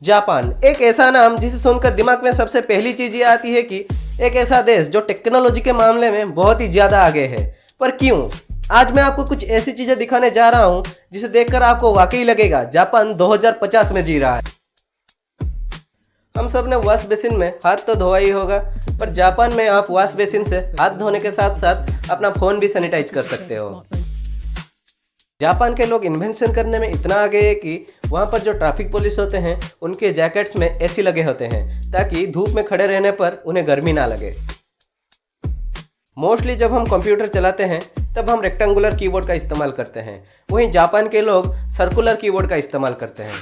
Japan एक ऐसा नाम जिसे सुनकर दिमाग में सबसे पहली चीज ये आती है कि एक ऐसा देश जो टेक्नोलॉजी के मामले में बहुत ही ज्यादा आगे है। पर क्यों? आज मैं आपको कुछ ऐसी चीजें दिखाने जा रहा हूं जिसे देखकर आपको वाकई लगेगा जापान 2050 में जी रहा है। हम सब ने वॉश बेसिन में हाथ तो धोया ही होगा, पर जापान में आप वॉश बेसिन से हाथ धोने के साथ साथ अपना फोन भी सैनिटाइज कर सकते हो। जापान के लोग इन्वेंशन करने में इतना आगे है कि वहाँ पर जो ट्रैफिक पुलिस होते हैं उनके जैकेट्स में एसी लगे होते हैं ताकि धूप में खड़े रहने पर उन्हें गर्मी ना लगे। मोस्टली जब हम कंप्यूटर चलाते हैं तब हम रेक्टेंगुलर कीबोर्ड का इस्तेमाल करते हैं, वहीं जापान के लोग सर्कुलर कीबोर्ड का इस्तेमाल करते हैं।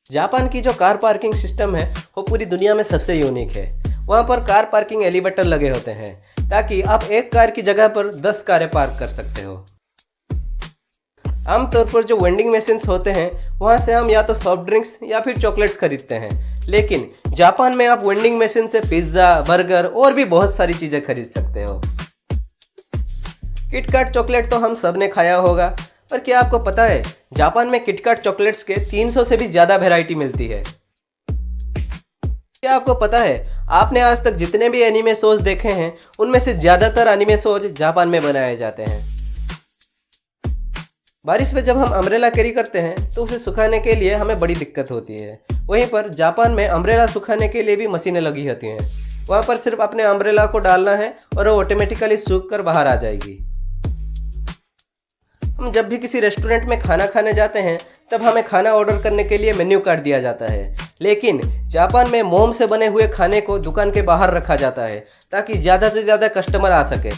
जापान की जो कार पार्किंग सिस्टम है वो पूरी दुनिया में सबसे यूनिक है। वहाँ पर कार पार्किंग एलिवेटर लगे होते हैं ताकि आप एक कार की जगह पर 10 कारें पार्क कर सकते हो। आमतौर पर जो वेंडिंग मशीन्स होते हैं वहाँ से हम या तो सॉफ्ट ड्रिंक्स या फिर चॉकलेट्स खरीदते हैं, लेकिन जापान में आप वेंडिंग मशीन से पिज्ज़ा, बर्गर और भी बहुत सारी चीज़ें खरीद सकते हो। किटकैट चॉकलेट तो हम सब ने खाया होगा, पर क्या आपको पता है जापान में किटकैट चॉकलेट्स के 300 से भी ज़्यादा वैरायटी मिलती है। क्या आपको पता है आपने आज तक जितने भी एनिमे शोज देखे हैं उनमें से ज़्यादातर एनिमे शोज जापान में बनाए जाते हैं। बारिश में जब हम अम्ब्रेला कैरी करते हैं तो उसे सुखाने के लिए हमें बड़ी दिक्कत होती है। वहीं पर जापान में अम्ब्रेला सुखाने के लिए भी मशीनें लगी होती हैं। वहाँ पर सिर्फ अपने अम्ब्रेला को डालना है और वो ऑटोमेटिकली सूख कर बाहर आ जाएगी। हम जब भी किसी रेस्टोरेंट में खाना खाने जाते हैं तब हमें खाना ऑर्डर करने के लिए मेन्यू कार्ड दिया जाता है, लेकिन जापान में मोम से बने हुए खाने को दुकान के बाहर रखा जाता है ताकि ज़्यादा से ज़्यादा कस्टमर आ सके।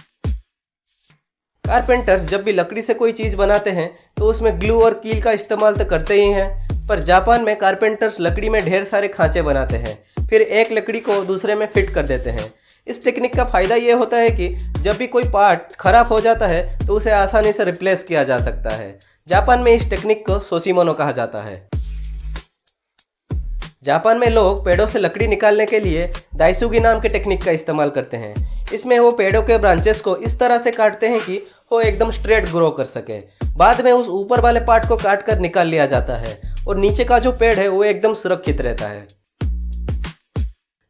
कारपेंटर्स जब भी लकड़ी से कोई चीज़ बनाते हैं तो उसमें ग्लू और कील का इस्तेमाल तो करते ही हैं, पर जापान में कारपेंटर्स लकड़ी में ढेर सारे खांचे बनाते हैं, फिर एक लकड़ी को दूसरे में फिट कर देते हैं। इस टेक्निक का फ़ायदा ये होता है कि जब भी कोई पार्ट खराब हो जाता है तो उसे आसानी से रिप्लेस किया जा सकता है। जापान में इस टेक्निक को सोशिमोनो कहा जाता है। जापान में लोग पेड़ों से लकड़ी निकालने के लिए दाइसुगी नाम के टेक्निक का इस्तेमाल करते हैं। इसमें वो पेड़ों के ब्रांचेस को इस तरह से काटते हैं कि वो एकदम स्ट्रेट ग्रो कर सके। बाद में उस ऊपर वाले पार्ट को काट कर निकाल लिया जाता है और नीचे का जो पेड़ है वो एकदम सुरक्षित रहता है।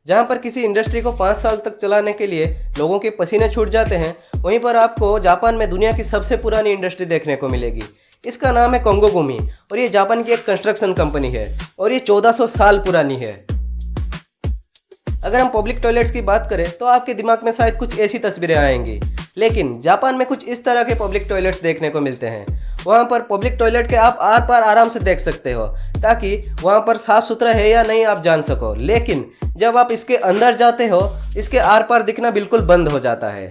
जहाँ पर किसी इंडस्ट्री को 5 साल तक चलाने के लिए लोगों के पसीने छूट जाते हैं, वहीं पर आपको जापान में दुनिया की सबसे पुरानी इंडस्ट्री देखने को मिलेगी। इसका नाम है कोंगोगुमी और ये जापान की एक कंस्ट्रक्शन कंपनी है और ये 1400 साल पुरानी है। अगर हम पब्लिक टॉयलेट्स की बात करें तो आपके दिमाग में शायद कुछ ऐसी तस्वीरें आएंगी, लेकिन जापान में कुछ इस तरह के पब्लिक टॉयलेट्स देखने को मिलते हैं। वहाँ पर पब्लिक टॉयलेट के आप आर पार आराम से देख सकते हो ताकि वहाँ पर साफ सुथरा है या नहीं आप जान सको, लेकिन जब आप इसके अंदर जाते हो इसके आर पार दिखना बिल्कुल बंद हो जाता है।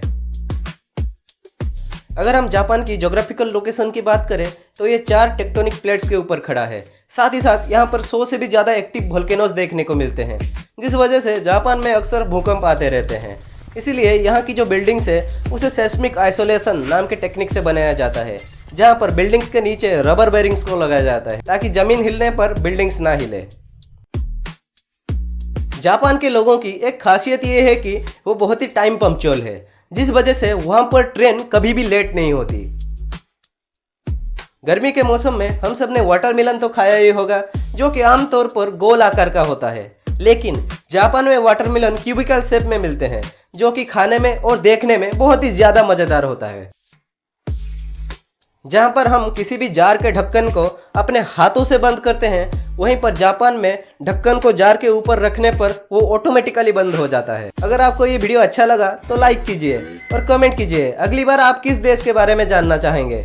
अगर हम जापान की ज्योग्राफिकल लोकेशन की बात करें तो ये 4 टेक्टोनिक प्लेट्स के ऊपर खड़ा है। साथ ही साथ यहाँ पर 100 से भी ज़्यादा एक्टिव वोल्केनोज देखने को मिलते हैं, जिस वजह से जापान में अक्सर भूकंप आते रहते हैं। इसीलिए यहाँ की जो बिल्डिंग्स है उसे सेस्मिक आइसोलेशन नाम के टेक्निक से बनाया जाता है, जहाँ पर बिल्डिंग्स के नीचे रबर बेरिंग्स को लगाया जाता है ताकि जमीन हिलने पर बिल्डिंग्स ना हिले। जापान के लोगों की एक खासियत ये है कि वो बहुत ही टाइम पंक्चुअल है, जिस वजह से वहाँ पर ट्रेन कभी भी लेट नहीं होती। गर्मी के मौसम में हम सब ने वाटरमेलन तो खाया ही होगा, जो कि आमतौर पर गोल आकार का होता है, लेकिन जापान में वाटरमेलन क्यूबिकल शेप में मिलते हैं जो कि खाने में और देखने में बहुत ही ज़्यादा मज़ेदार होता है। जहाँ पर हम किसी भी जार के ढक्कन को अपने हाथों से बंद करते हैं, वहीं पर जापान में ढक्कन को जार के ऊपर रखने पर वो ऑटोमेटिकली बंद हो जाता है। अगर आपको ये वीडियो अच्छा लगा तो लाइक कीजिए और कमेंट कीजिए अगली बार आप किस देश के बारे में जानना चाहेंगे।